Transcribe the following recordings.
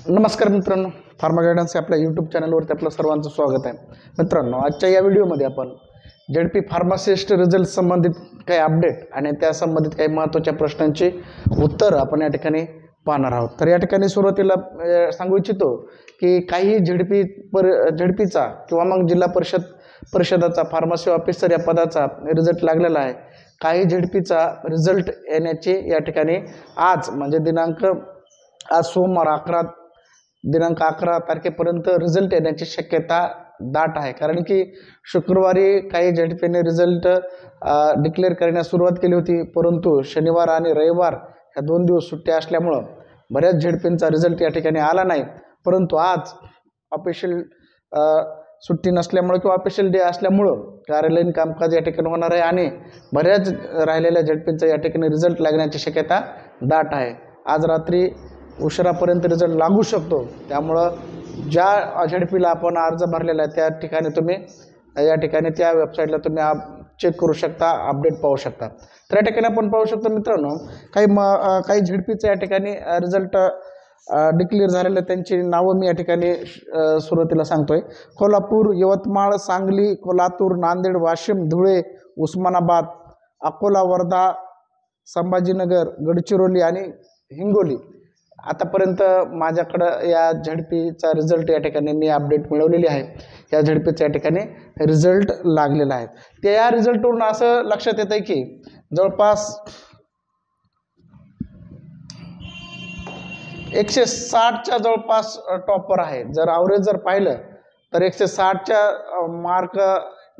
नमस्कार मित्रांनो, pharma guidance या आपल्या यूट्यूब चॅनलवरती आपलं सर्वांचं स्वागत आहे. मित्रांनो, आजच्या या व्हिडिओमध्ये आपण झेडपी फार्मासिस्ट रिझल्ट संबंधित काही अपडेट आणि त्या संबंधित काही महत्त्वाच्या प्रश्नांची उत्तर आपण या ठिकाणी पाहणार आहोत. तर या ठिकाणी सुरुवातीला सांगू इच्छितो की काही झेडपीचा किंवा मग जिल्हा परिषदाचा फार्मसी ऑफिसर या पदाचा रिझल्ट लागलेला आहे. काही झेडपीचा रिझल्ट येण्याची या ठिकाणी आज म्हणजे आज सोमवार दिनांक 11 तारखेपर्यंत रिझल्ट येण्याची शक्यता दाट आहे. कारण की शुक्रवारी काही झेडपीने रिझल्ट डिक्लेअर करण्यास सुरुवात केली होती, परंतु शनिवार आणि रविवार ह्या 2 दिवस सुट्ट्या असल्यामुळं बऱ्याच झेडपींचा रिझल्ट या ठिकाणी आला नाही. परंतु आज ऑफिशियल सुट्टी नसल्यामुळं किंवा ऑफिशियल डे असल्यामुळं कार्यालयीन कामकाज या ठिकाणी होणार आहे आणि बऱ्याच राहिलेल्या झेडपींचा या ठिकाणी रिझल्ट लागण्याची शक्यता दाट आहे. आज रात्री उशिरापर्यंत रिझल्ट लागू शकतो. त्यामुळं ज्या झेडपीला आपण अर्ज भरलेला आहे त्या ठिकाणी तुम्ही त्या वेबसाईटला तुम्ही चेक करू शकता, अपडेट पाहू शकता. तर या ठिकाणी आपण पाहू शकतो मित्रांनो, काही झेडपीचं या ठिकाणी रिझल्ट डिक्लेअर झालेलं त्यांची नावं मी या ठिकाणी सुरुवातीला सांगतोय. कोल्हापूर, यवतमाळ, सांगली, लातूर, नांदेड, वाशिम, धुळे, उस्मानाबाद, अकोला, वर्धा, संभाजीनगर, गडचिरोली आणि हिंगोली. आतापर्यंत माझ्याकडं या झेडपीचा रिझल्ट या ठिकाणी मी अपडेट मिळवलेली आहे. या झेडपीचा या ठिकाणी रिझल्ट लागलेला आहे. त्या या रिझल्टवरून असं लक्षात येतं की जवळपास 160च्या जवळपास टॉपर आहे. जर ॲव्हरेज जर पाहिलं तर 160च्या मार्क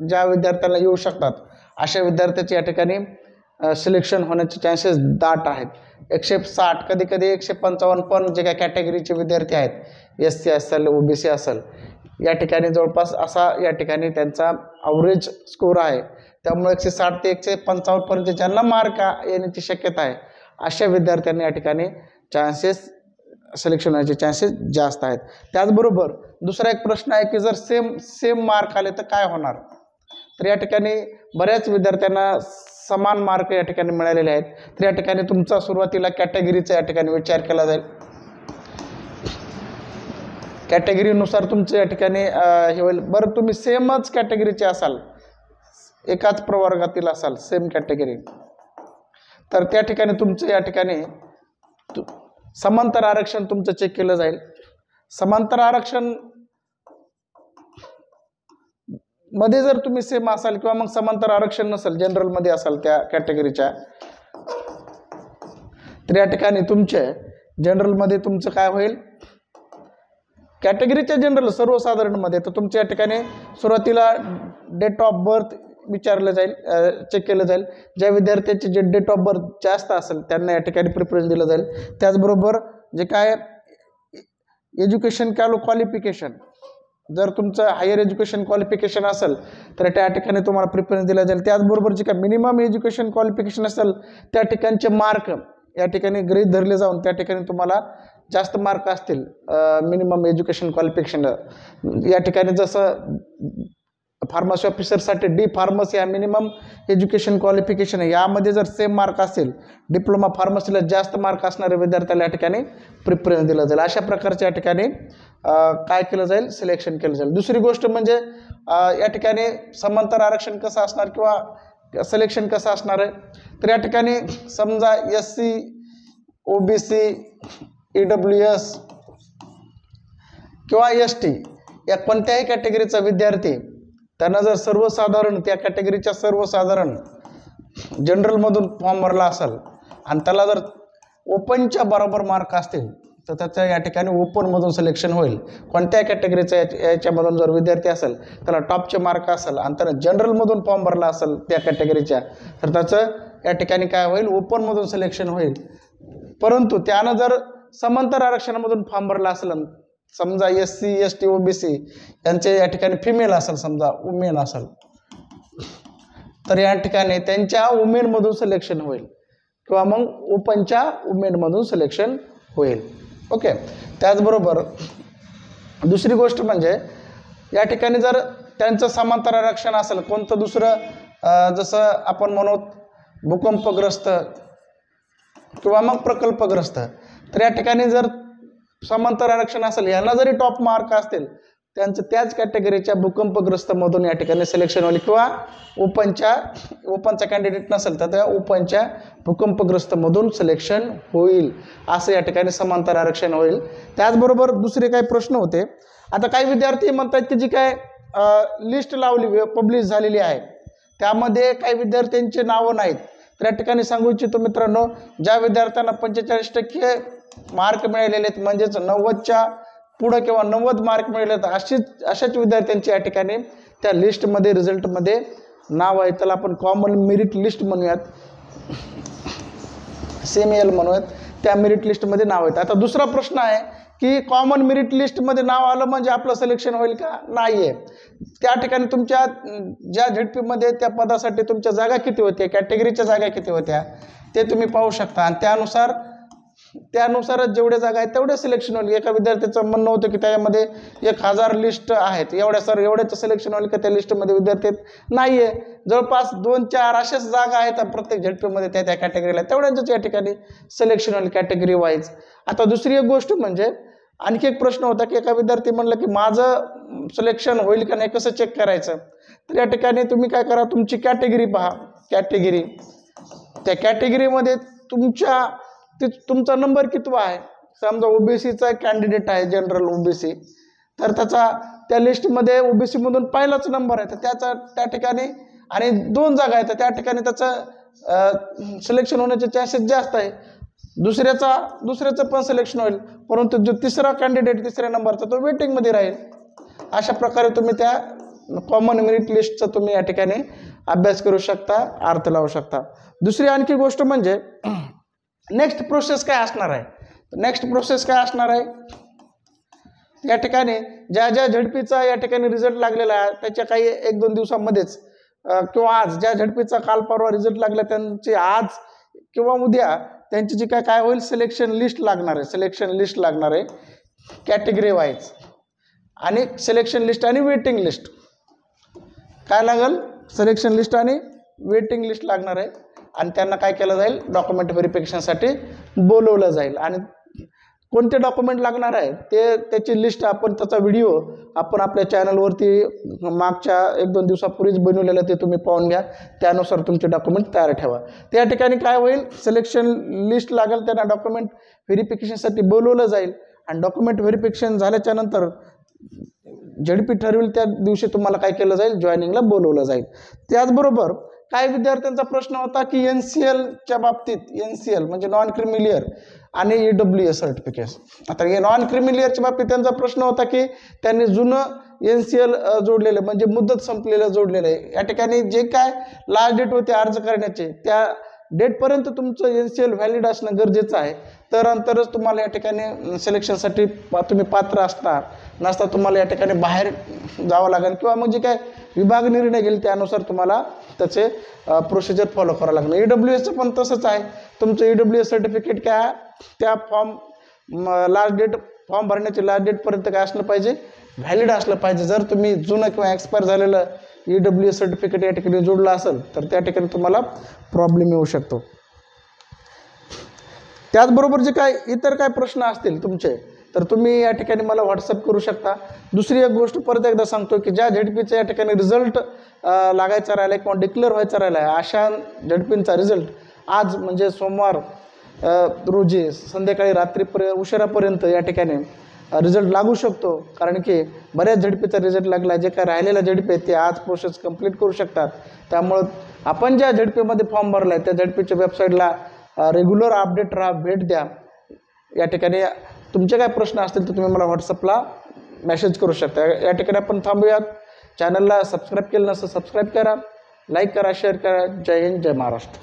ज्या विद्यार्थ्यांना येऊ शकतात अशा विद्यार्थ्याचे या ठिकाणी सिलेक्शन होण्याचे चान्सेस दाट आहेत. 160, कधी 155 पण जे काही कॅटेगरीचे विद्यार्थी आहेत, SC असेल, OBC असेल, या ठिकाणी जवळपास असा या ठिकाणी त्यांचा ॲव्हरेज स्कोर आहे. त्यामुळे 160 ते 155 पर्यंत ज्यांना मार्क येण्याची शक्यता आहे अशा विद्यार्थ्यांनी या ठिकाणी सिलेक्शन होण्याचे चान्सेस जास्त आहेत. त्याचबरोबर दुसरा एक प्रश्न आहे की जर सेम मार्क आले तर काय होणार. तर या ठिकाणी बऱ्याच विद्यार्थ्यांना समान मार्क या ठिकाणी मिळालेले आहेत. तर या ठिकाणी तुमचा सुरुवातीला कॅटेगरीचा या ठिकाणी विचार केला जाईल. कॅटेगरीनुसार तुमचं या ठिकाणी हे होईल. बरं, तुम्ही सेमच कॅटेगरीचे असाल, एकाच प्रवर्गातील असाल, सेम कॅटेगरी, तर त्या ठिकाणी तुमचं या ठिकाणी समांतर आरक्षण तुमचं चेक केलं जाईल. समांतर आरक्षण मध्ये जर तुम्ही सेम असाल किंवा मग समांतर आरक्षण नसेल, जनरलमध्ये असाल त्या कॅटेगरीच्या, तर या ठिकाणी तुमचे जनरलमध्ये तुमचं काय होईल, कॅटेगरीच्या जनरल सर्वसाधारणमध्ये तर तुमच्या या ठिकाणी सुरुवातीला डेट ऑफ बर्थ विचारलं जाईल, चेक केलं जाईल. ज्या विद्यार्थ्याचे जे डेट ऑफ बर्थ जास्त असेल त्यांना या ठिकाणी प्रिफरन्स दिलं जाईल. त्याचबरोबर जे काय एज्युकेशन क्वालिफिकेशन, जर तुमचं हायर एज्युकेशन क्वालिफिकेशन असेल तर त्या ठिकाणी तुम्हाला प्रिफरन्स दिला जाईल. त्याचबरोबर जे काय मिनिमम एज्युकेशन क्वालिफिकेशन असेल त्या ठिकाणचे मार्क या ठिकाणी गृहीत धरले जाऊन त्या ठिकाणी तुम्हाला जास्त मार्क असतील मिनिमम एज्युकेशन क्वालिफिकेशन. या ठिकाणी जसं फार्मसी ऑफिसरसाठी डी फार्मसी हा मिनिमम एज्युकेशन क्वालिफिकेशन आहे, यामध्ये जर सेम मार्क असेल, डिप्लोमा फार्मसीला जास्त मार्क असणाऱ्या विद्यार्थ्याला या ठिकाणी प्रिफरन्स दिला जाईल. अशा प्रकारच्या या ठिकाणी काय केलं जाईल, सिलेक्शन केलं जाईल. दुसरी गोष्ट म्हणजे या ठिकाणी समांतर आरक्षण कसं असणार किंवा सिलेक्शन कसं असणार आहे. तर या ठिकाणी समजा SC, OBC, EWS किंवा ST या कोणत्याही कॅटेगरीचा विद्यार्थी, त्यांना जर सर्वसाधारण त्या कॅटेगरीच्या सर्वसाधारण जनरलमधून फॉर्म भरला असेल आणि त्याला जर ओपनच्या बरोबर मार्क असतील तर त्याच्या या ठिकाणी ओपनमधून सिलेक्शन होईल. कोणत्याही कॅटेगरीचा याच्यामधून जर विद्यार्थी असेल, त्याला टॉपचे मार्क असेल आणि त्यानं जनरलमधून फॉर्म भरला असेल त्या कॅटेगरीच्या, तर त्याचं या ठिकाणी काय होईल, ओपनमधून सिलेक्शन होईल. परंतु त्यानं जर समांतर आरक्षणामधून फॉर्म भरला असेल, समजा SC, ST, OBC यांचे या ठिकाणी फिमेल असेल, समजा वुमेन असेल, तर या ठिकाणी त्यांच्या वुमेनमधून सिलेक्शन होईल किंवा मग ओपनच्या वुमेनमधून सिलेक्शन होईल. ओके. त्याचबरोबर दुसरी गोष्ट म्हणजे या ठिकाणी जर त्यांचं समांतर आरक्षण असेल, कोणतं दुसरं जसं आपण म्हणू भूकंपग्रस्त किंवा मग प्रकल्पग्रस्त, तर या ठिकाणी जर समांतर आरक्षण असेल यांना जरी टॉप मार्क असतील त्यांचं त्याच कॅटेगरीच्या भूकंपग्रस्त मधून या ठिकाणी सिलेक्शन होईल किंवा ओपनचा कॅन्डिडेट नसेल तर त्या ओपनच्या भूकंपग्रस्त मधून सिलेक्शन होईल असं या ठिकाणी समांतर आरक्षण होईल। त्याचबरोबर दुसरे काही प्रश्न होते। आता काही विद्यार्थी म्हणतात की जी काय लिस्ट लावली पब्लिश झालेली आहे त्यामध्ये काही विद्यार्थ्यांचे नावं नाहीत, तर या ठिकाणी सांगू इच्छितो मित्रांनो, ज्या विद्यार्थ्यांना 45% मार्क मिळालेले आहेत म्हणजेच 90च्या पुढे किंवा 90 मार्क मिळाले आहेत अशाच विद्यार्थ्यांची या ठिकाणी त्या लिस्टमध्ये रिझल्टमध्ये नाव आहे। त्याला आपण कॉमन मेरिट लिस्ट म्हणूयात, CML म्हणूयात, त्या मेरिट लिस्टमध्ये नाव आहेत। आता दुसरा प्रश्न आहे की कॉमन मेरिट लिस्टमध्ये नाव आलं म्हणजे आपलं सिलेक्शन होईल का? नाही आहे। त्या ठिकाणी तुमच्या ज्या झेडपीमध्ये त्या पदासाठी तुमच्या जागा किती होत्या, कॅटेगरीच्या जागा किती होत्या ते तुम्ही पाहू शकता आणि त्यानुसारच जेवढ्या जागा आहेत तेवढे सिलेक्शन होईल। एका विद्यार्थ्याचं म्हणणं होतं की त्यामध्ये 1000 लिस्ट आहेत, एवढ्याचं सिलेक्शन होईल का त्या लिस्टमध्ये विद्यार्थी नाही आहे। जवळपास 2-4 अशाच जागा आहेत प्रत्येक झेडपीमध्ये त्या कॅटेगरीला, तेवढ्यांचंच या ठिकाणी सिलेक्शन होईल कॅटेगरी वाईज। आता दुसरी एक गोष्ट म्हणजे आणखी एक प्रश्न होता की एका विद्यार्थी म्हणलं की माझं सिलेक्शन होईल का नाही, कसं चेक करायचं? तर या ठिकाणी तुम्ही काय करा, तुमची कॅटेगरी पहा, कॅटेगरी, त्या कॅटेगरीमध्ये तुमचा नंबर कितवा आहे। समजा ओबीसीचा कॅन्डिडेट आहे, जनरल ओबीसी, तर त्या लिस्टमध्ये ओबीसी मधून पहिलाच नंबर आहे, तर त्या ठिकाणी आणि 2 जागा आहेत, त्या ठिकाणी त्याचं सिलेक्शन होण्याचे चान्सेस जास्त आहे। दुसऱ्याचं पण सिलेक्शन होईल, परंतु जो तिसरा कॅन्डिडेट 3ऱ्या नंबरचा तो वेटिंगमध्ये राहील। अशा प्रकारे तुम्ही त्या कॉमन मेरिट लिस्टचा तुम्ही या ठिकाणी अभ्यास करू शकता, अर्थ लावू शकता। दुसरी आणखी गोष्ट म्हणजे नेक्स्ट प्रोसेस काय असणार आहे? नेक्स्ट प्रोसेस काय असणार आहे, या ठिकाणी ज्या झेडपीचा या ठिकाणी रिझल्ट लागलेला आहे त्याच्या काही 1-2 दिवसांमध्येच किंवा आज ज्या झेडपीचा काल परवा रिझल्ट लागला त्यांची आज किंवा उद्या त्यांची जी काय होईल सिलेक्शन लिस्ट लागणार आहे कॅटेगरी वाईज, आणि सिलेक्शन लिस्ट आणि वेटिंग लिस्ट काय लागेल, सिलेक्शन लिस्ट आणि वेटिंग लिस्ट लागणार आहे आणि त्यांना काय केलं जाईल, डॉक्युमेंट व्हेरिफिकेशनसाठी बोलवलं जाईल। आणि कोणते डॉक्युमेंट लागणार आहे त्याची लिस्ट त्याचा व्हिडिओ आपण आपल्या चॅनलवरती मागच्या 1-2 दिवसापूर्वीच बनवलेलं, ते तुम्ही पाहून घ्या, त्यानुसार तुमचे डॉक्युमेंट तयार ठेवा। त्या ठिकाणी काय होईल, सिलेक्शन लिस्ट लागेल, त्यांना डॉक्युमेंट व्हेरिफिकेशनसाठी बोलवलं जाईल आणि डॉक्युमेंट व्हेरिफिकेशन झाल्याच्या नंतर झेडपी ठरवेल त्या दिवशी तुम्हाला काय केलं जाईल, जॉईनिंगला बोलवलं जाईल। त्याचबरोबर काही विद्यार्थ्यांचा प्रश्न होता की NCLच्या बाबतीत, NCL म्हणजे नॉन क्रिमिलियर आणि EWS सर्टिफिकेट। आता हे नॉन क्रिमिलियरच्या बाबतीत त्यांचा प्रश्न होता की त्यांनी जुनं NCL जोडलेलं म्हणजे मुदत संपलेलं जोडलेलं आहे। या ठिकाणी जे काय लास्ट डेट होते अर्ज करण्याचे त्या डेटपर्यंत तुमचं NCL व्हॅलिड असणं गरजेचं आहे, तरच तुम्हाला या ठिकाणी सिलेक्शनसाठी तुम्ही पात्र असणार, नसता तुम्हाला या ठिकाणी बाहेर जावं लागेल किंवा मग जे काय विभाग निर्णय घेईल त्यानुसार तुम्हाला त्याचे प्रोसिजर फॉलो करावं लागणार। EWSचं पण तसंच आहे, तुमचं EWS सर्टिफिकेट काय त्या फॉर्म भरण्याची लास्ट डेटपर्यंत काय असलं पाहिजे, व्हॅलिड असलं पाहिजे। जर तुम्ही जुनं किंवा एक्सपायर झालेलं EWS सर्टिफिकेट या ठिकाणी जोडलं असेल तर त्या ठिकाणी तुम्हाला प्रॉब्लेम येऊ शकतो। त्याचबरोबर जे काय इतर काय प्रश्न असतील तुमचे तर तुम्ही या ठिकाणी मला व्हॉट्सअप करू शकता। दुसरी एक गोष्ट परत एकदा सांगतो की ज्या झेडपीचा या ठिकाणी रिझल्ट लागायचा राहिला किंवा डिक्लेअर व्हायचा राहिला आहे अशा झेडपींचा रिझल्ट आज म्हणजे सोमवार रोजी संध्याकाळी उशिरापर्यंत या ठिकाणी रिझल्ट लागू शकतो, कारण की बऱ्याच झेडपीचा रिझल्ट लागला, जे काय राहिलेला झेडपी आहे ते आज प्रोसेस कंप्लीट करू शकतात। त्यामुळं आपण ज्या झेडपीमध्ये फॉर्म भरला आहे त्या झेडपीच्या वेबसाईटला रेग्युलर अपडेट भेट द्या। या ठिकाणी तुमचे काय प्रश्न असतील तर तुम्ही मला व्हॉट्सअपला मेसेज करू शकता। या ठिकाणी आपण थांबूयात। चॅनलला सबस्क्राईब केलं नसेल सबस्क्राईब करा, लाईक करा, शेअर करा। जय हिंद, जय महाराष्ट्र।